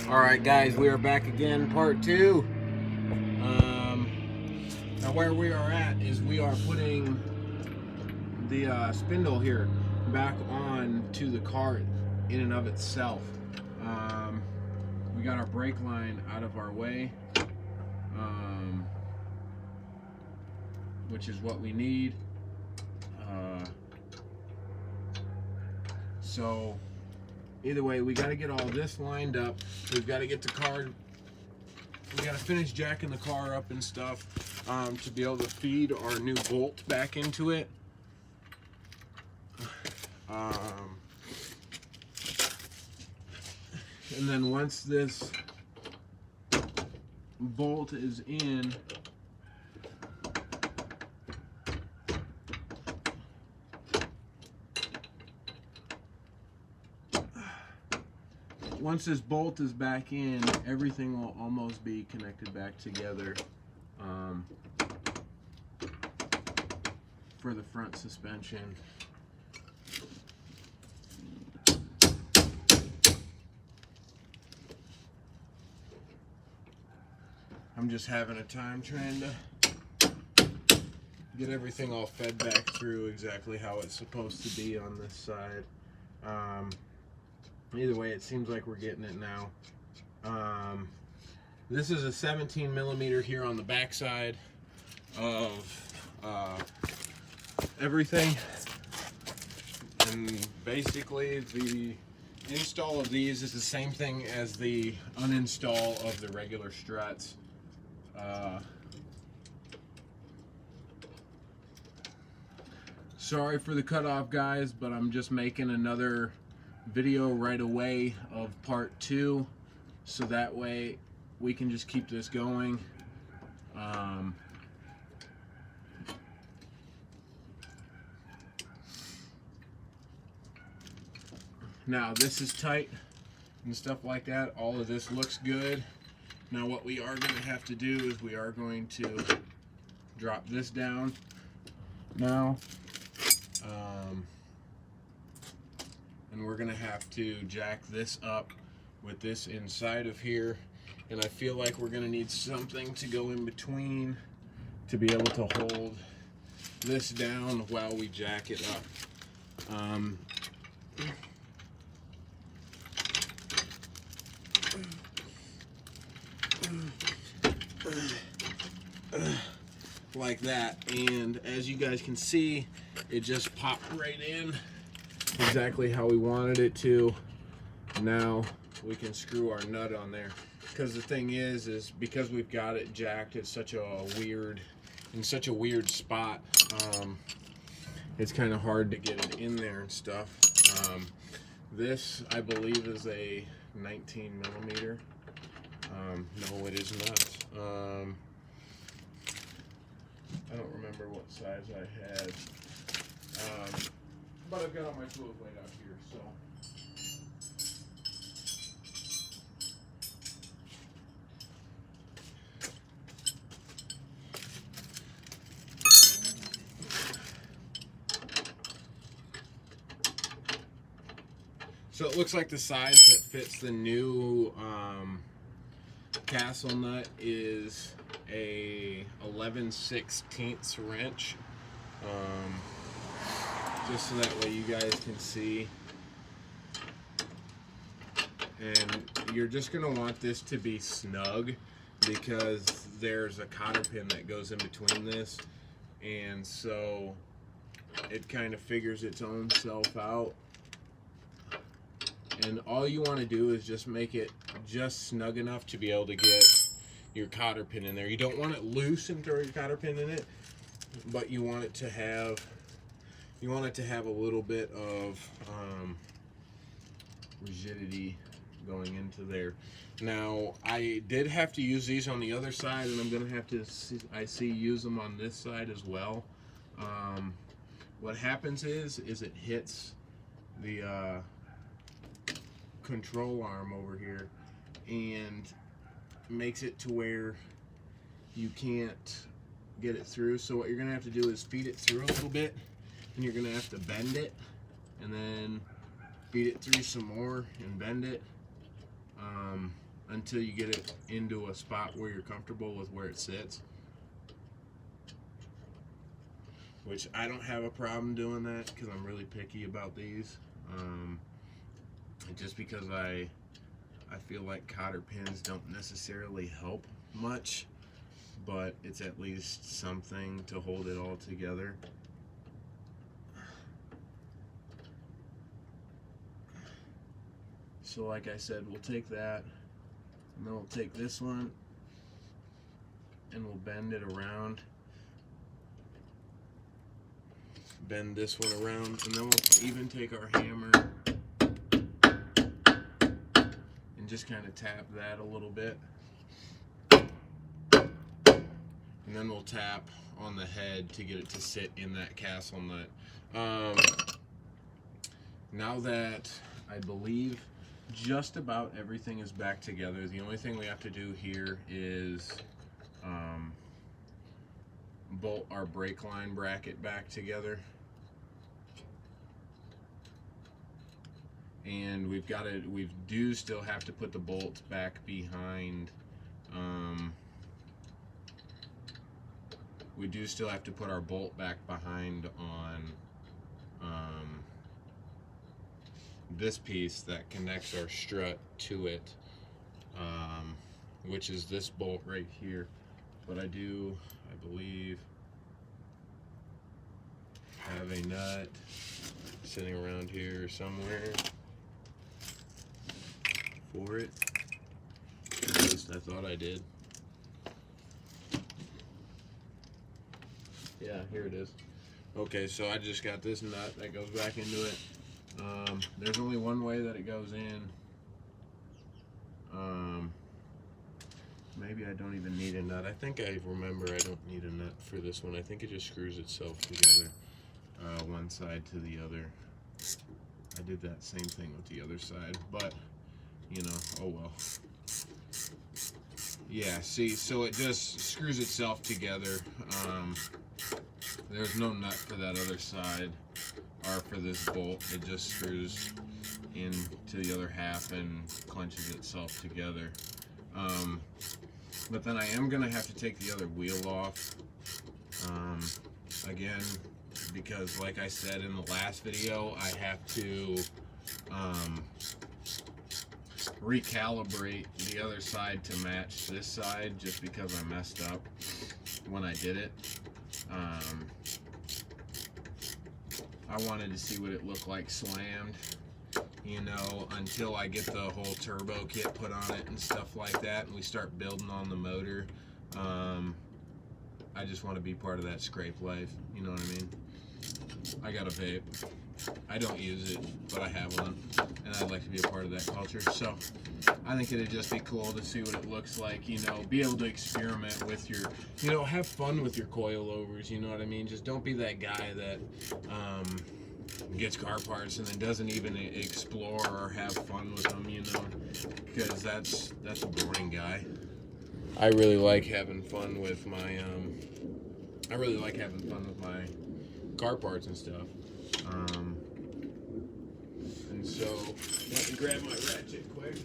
Alright guys, we are back again, part 2. Now where we are at is we are putting the spindle here back on to the cart in and of itself. We got our brake line out of our way, which is what we need. So either way, we got to get all this lined up. We've got to get the car, we got to finish jacking the car up and stuff to be able to feed our new bolt back into it. And then once this bolt is in, once this bolt is back in, everything will almost be connected back together for the front suspension. I'm just having a time trying to get everything all fed back through exactly how it's supposed to be on this side. Either way, it seems like we're getting it now. This is a 17 millimeter here on the back side of everything, and basically the install of these is the same thing as the uninstall of the regular struts. Sorry for the cutoff, guys, but I'm just making another video right away of part 2, so that way we can just keep this going. Now this is tight and stuff like that. All of this looks good. Now what we are going to have to do is we are going to drop this down now. And we're gonna have to jack this up with this inside of here, and I feel like we're gonna need something to go in between to be able to hold this down while we jack it up. Like that, and as you guys can see, it just popped right in exactly how we wanted it to. Now we can screw our nut on there, because the thing is because we've got it jacked at such a weird spot, it's kind of hard to get it in there and stuff. This, I believe, is a 19 millimeter. No, it is not. I don't remember what size I had, but I've got all my tools laid out here, so. So it looks like the size that fits the new castle nut is a 11/16 wrench, just so that way you guys can see. And you're just going to want this to be snug, because there's a cotter pin that goes in between this, and so it kind of figures its own self out. And all you want to do is just make it just snug enough to be able to get your cotter pin in there. You don't want it loose and throw your cotter pin in it, but you want it to have a little bit of rigidity going into there. Now I did have to use these on the other side, and I'm gonna have to use them on this side as well. What happens is it hits the control arm over here and makes it to where you can't get it through. So what you're gonna have to do is feed it through a little bit, and you're gonna have to bend it, and then feed it through some more and bend it. until you get it into a spot where you're comfortable with where it sits. Which I don't have a problem doing that because I'm really picky about these. Just because I feel like cotter pins don't necessarily help much, but it's at least something to hold it all together. So like I said, we'll take that, and then we'll take this one, and we'll bend it around. Bend this one around, and then we'll even take our hammer and just kind of tap that a little bit. And then we'll tap on the head to get it to sit in that castle nut. Now that I believe just about everything is back together, the only thing we have to do here is bolt our brake line bracket back together. And we do still have to put the bolt back behind, we do still have to put our bolt back behind on this piece that connects our strut to it, which is this bolt right here. But I believe, have a nut sitting around here somewhere for it. At least I thought I did. Yeah, here it is. Okay, so I just got this nut that goes back into it. There's only one way that it goes in. Maybe I don't even need a nut. I think I remember I don't need a nut for this one. I think it just screws itself together, one side to the other. I did that same thing with the other side, but you know, oh well. Yeah, see, so it just screws itself together. There's no nut for that other side, or for this bolt. It just screws into the other half and clenches itself together. But then I am going to have to take the other wheel off, again, because like I said in the last video, I have to recalibrate the other side to match this side, just because I messed up when I did it. I wanted to see what it looked like slammed, you know, until I get the whole turbo kit put on it and stuff like that, and we start building on the motor. I just want to be part of that scrape life, you know what I mean? I got a vape. I don't use it, but I have one, and I'd like to be a part of that culture. So I think it'd just be cool to see what it looks like, you know, be able to experiment with your, you know, have fun with your coilovers, you know what I mean? Just don't be that guy that gets car parts and then doesn't even explore or have fun with them, you know, because that's a boring guy. I really like having fun with my car parts and stuff. And so let me grab my ratchet quick.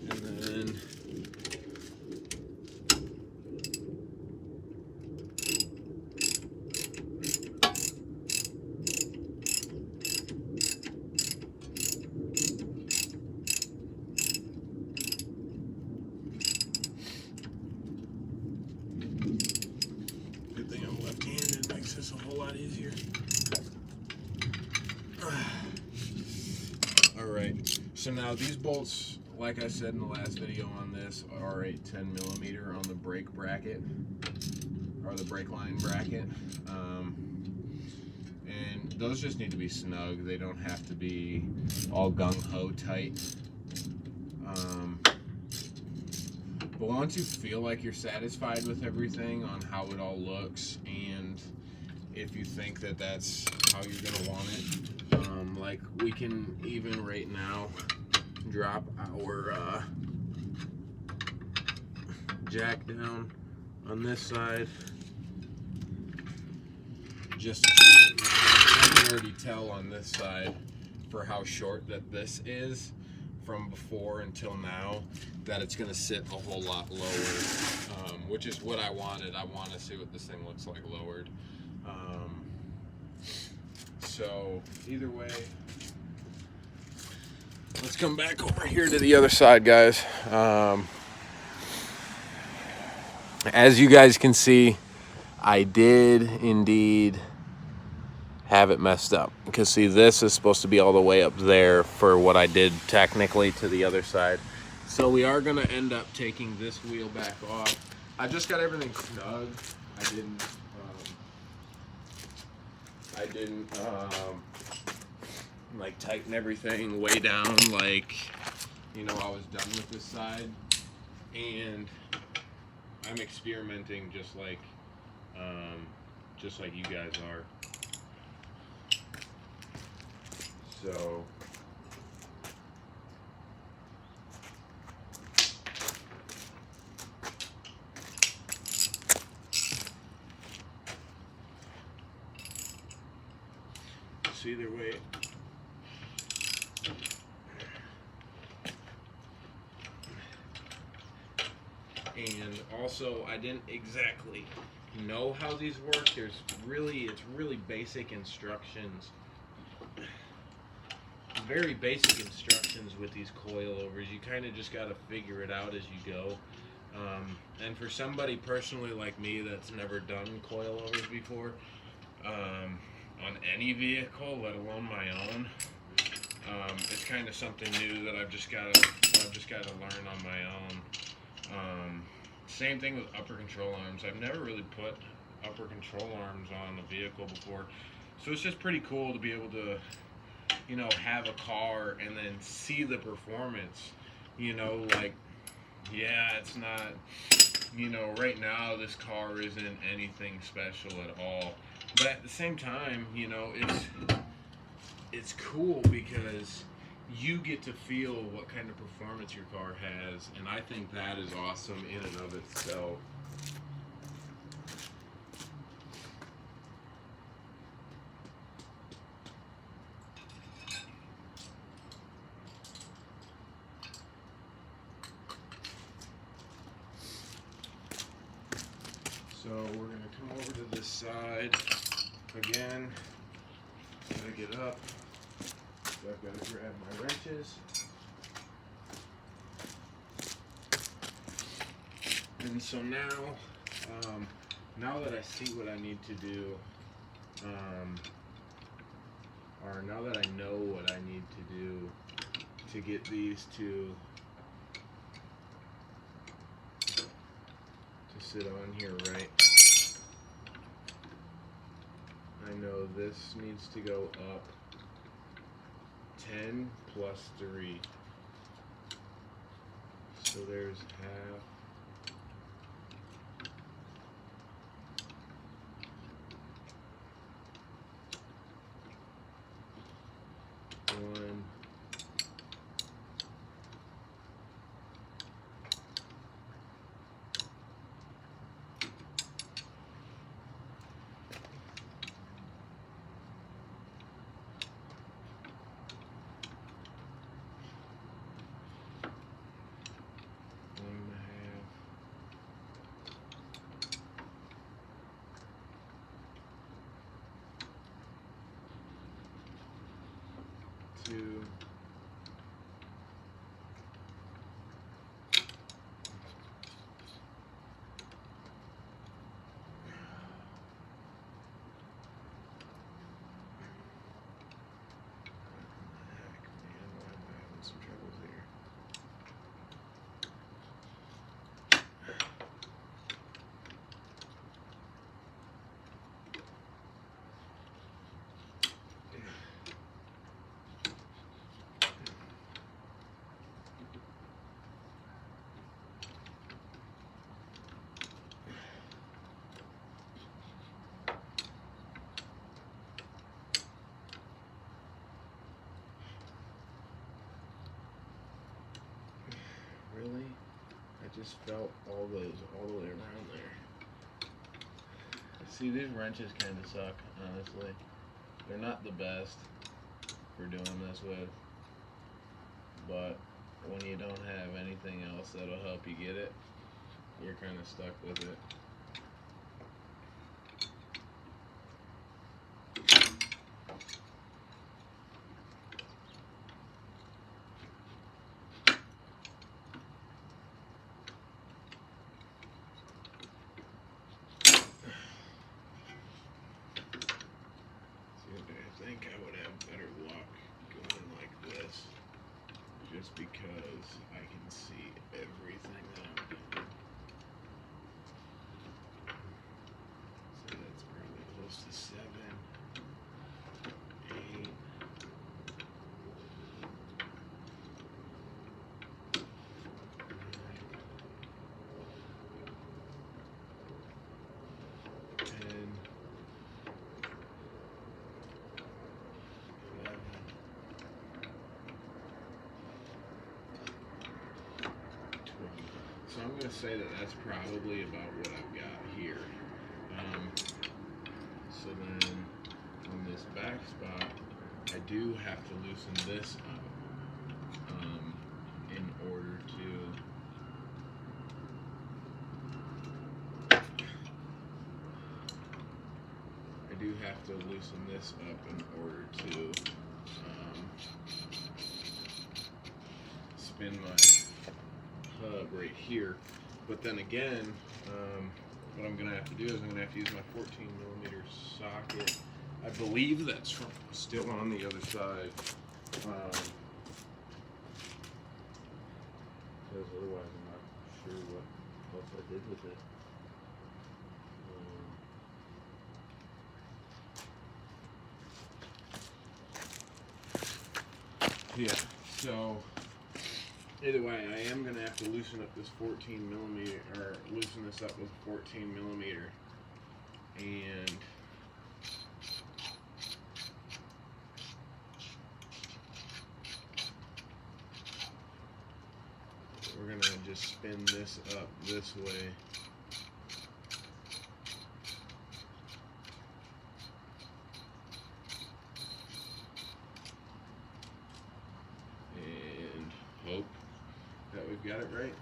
And then good thing I'm left-handed, makes this a whole lot easier. Alright, so now these bolts, like I said in the last video on this, are a 10mm on the brake bracket, or the brake line bracket. And those just need to be snug. They don't have to be all gung-ho tight. But once you feel like you're satisfied with everything on how it all looks, and if you think that that's how you're gonna want it, like we can even right now drop our jack down on this side, just to see. I can already tell on this side for how short that this is, from before until now, that it's going to sit a whole lot lower, which is what I wanted. I want to see what this thing looks like lowered. So either way, let's come back over here to the other side, guys. As you guys can see, I did indeed have it messed up, because see, this is supposed to be all the way up there for what I did technically to the other side. So we are going to end up taking this wheel back off. I just got everything snug. I didn't like tighten everything way down, like, you know, I was done with this side, and I'm experimenting just like you guys are. So either way, and also I didn't exactly know how these work. It's really basic instructions, very basic instructions with these coilovers. You kind of just got to figure it out as you go. And for somebody personally like me that's never done coilovers before, on any vehicle, let alone my own, it's kind of something new that I've just got to learn on my own. Same thing with upper control arms. I've never really put upper control arms on a vehicle before, so it's just pretty cool to be able to, you know, have a car and then see the performance. You know, like, yeah, it's not, you know, right now this car isn't anything special at all, but at the same time, you know, it's cool because you get to feel what kind of performance your car has, and I think that is awesome in and of itself. So we're going to come over to this side again. Gotta get up. So I've got to grab my wrenches. And so now, now that I see what I need to do, or now that I know what I need to do to get these to sit on here right, I know this needs to go up 10 plus 3. So there's half. One. Two. Really? I just felt all those all the way around there. See, these wrenches kind of suck, honestly. They're not the best for doing this with, but when you don't have anything else that'll help you get it, you're kind of stuck with it. I think I would have better luck going like this, just because I can see everything that I'm doing. So that's probably close to 7, 8. 9, 10, 11, 12. So I'm going to say that that's probably about what I've got here. So then on this back spot, I do have to loosen this up in order to. I do have to loosen this up in order to spin my hub right here. But then again, what I'm going to have to do is I'm going to have to use my 14mm socket. I believe that's still on the other side. Because otherwise I'm not sure what else I did with it. Yeah, so either way, I am going to have to loosen up this 14mm, or loosen this up with 14mm, and we're going to just spin this up this way. And hope that we've got it right.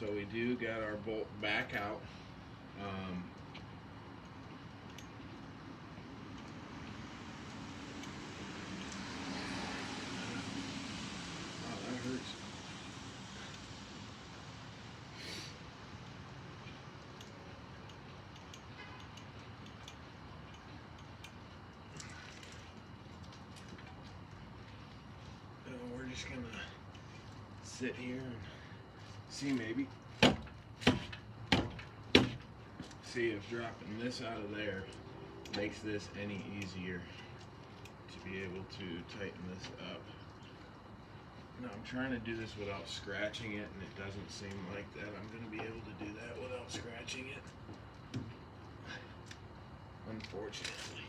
So we do got our bolt back out. Oh, that hurts. And we're just gonna sit here and see if dropping this out of there makes this any easier to be able to tighten this up. Now I'm trying to do this without scratching it, and it doesn't seem like that I'm going to be able to do that without scratching it, unfortunately.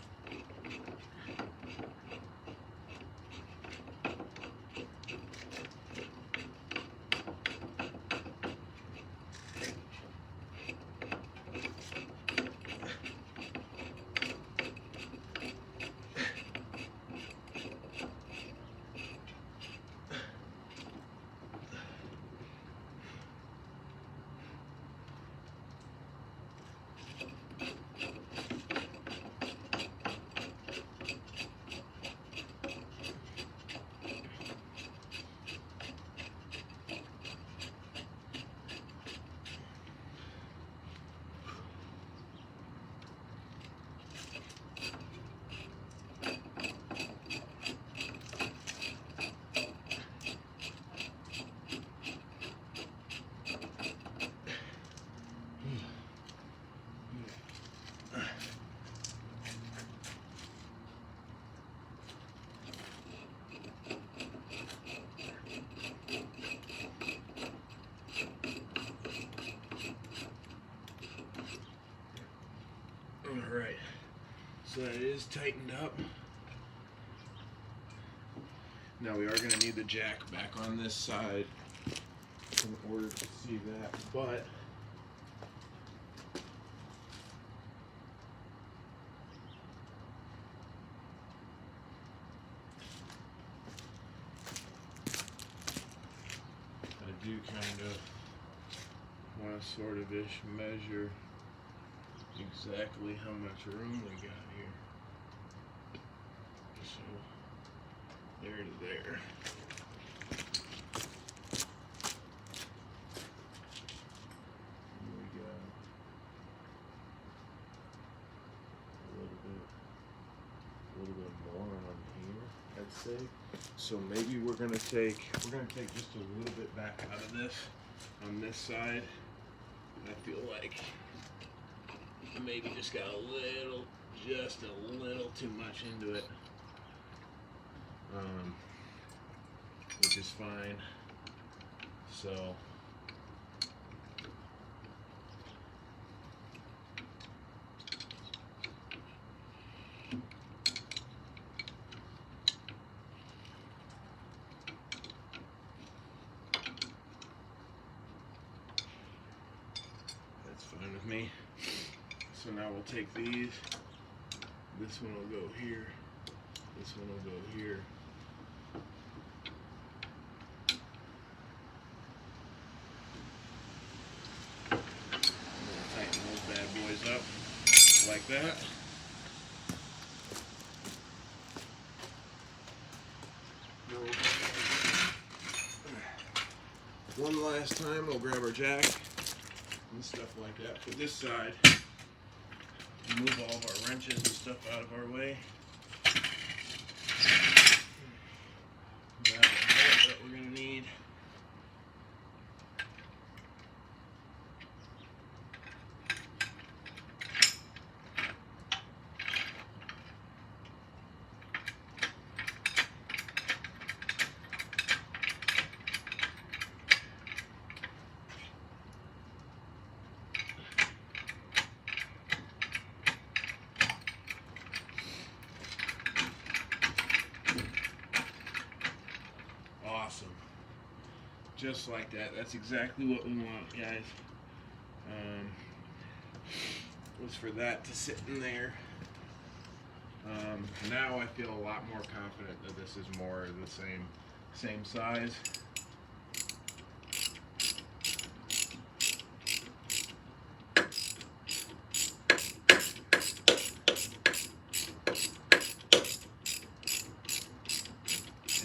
right, so that is tightened up. Now we are going to need the jack back on this side in order to see that, but I do kind of want to sort of ish measure exactly how much room we got here. So there to there. And we got a little bit more on here, I'd say. So maybe we're gonna take just a little bit back out of this on this side. I feel like I maybe just got just a little too much into it, which is fine. So that's fine with me. So now we'll take these. This one will go here. This one will go here. We'll tighten those bad boys up like that. One last time, we'll grab our jack and stuff like that. For this side, move all of our wrenches and stuff out of our way. Grab the bolt that we're going to need. Awesome. Just like that. That's exactly what we want, guys. Was for that to sit in there. Now I feel a lot more confident that this is more the same size.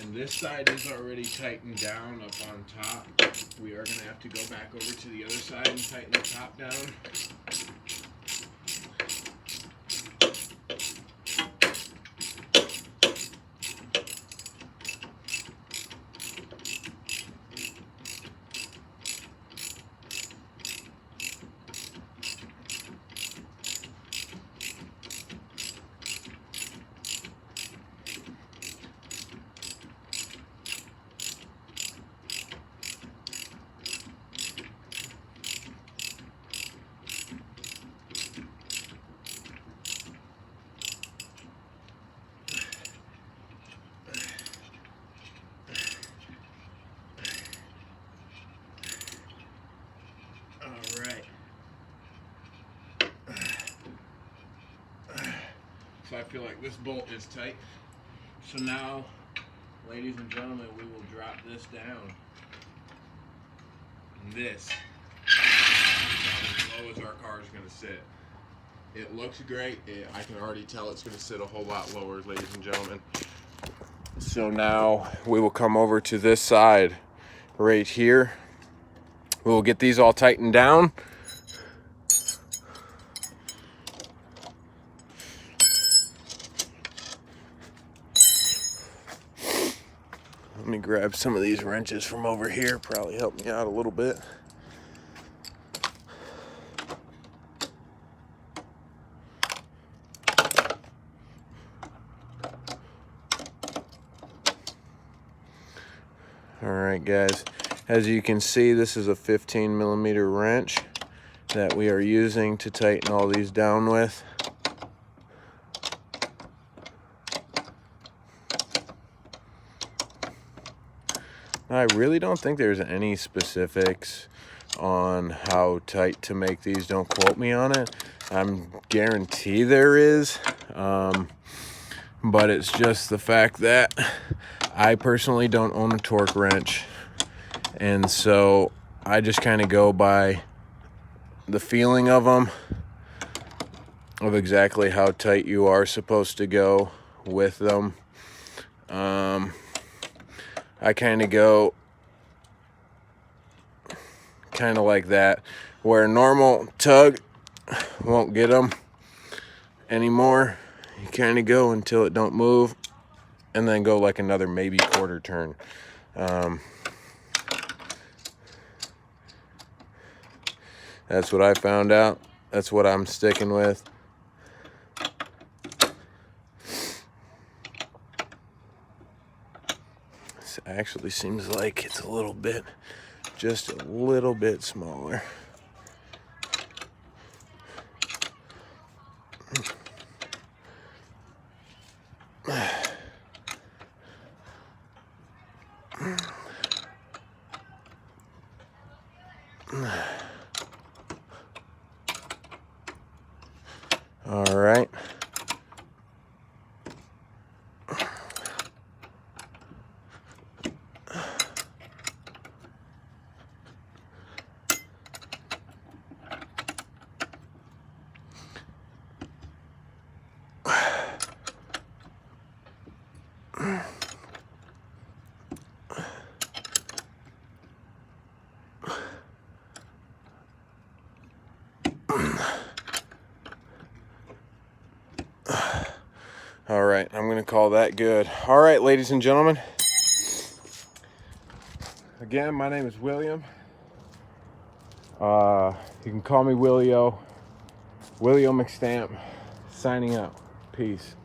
And this side is already tightened down up on top. We are going to have to go back over to the other side and tighten the top down. So I feel like this bolt is tight. So now, ladies and gentlemen, we will drop this down. And this is as low as our car is going to sit. It looks great. I can already tell it's going to sit a whole lot lower, ladies and gentlemen. So now we will come over to this side right here. We will get these all tightened down. Let me grab some of these wrenches from over here, probably help me out a little bit. All right, guys, as you can see, this is a 15mm wrench that we are using to tighten all these down with. I really don't think there's any specifics on how tight to make these. Don't quote me on it. I'm guarantee there is. But it's just the fact that I personally don't own a torque wrench. And so I just kind of go by the feeling of them, of exactly how tight you are supposed to go with them. I kind of go kind of like that, where a normal tug won't get them anymore. You kind of go until it don't move, and then go like another maybe quarter turn. That's what I found out. That's what I'm sticking with. This actually seems like it's a little bit, just a little bit smaller. All right. All right, I'm gonna call that good. All right, ladies and gentlemen. Again, my name is William. You can call me Willio. Willio McStamp, signing out. Peace.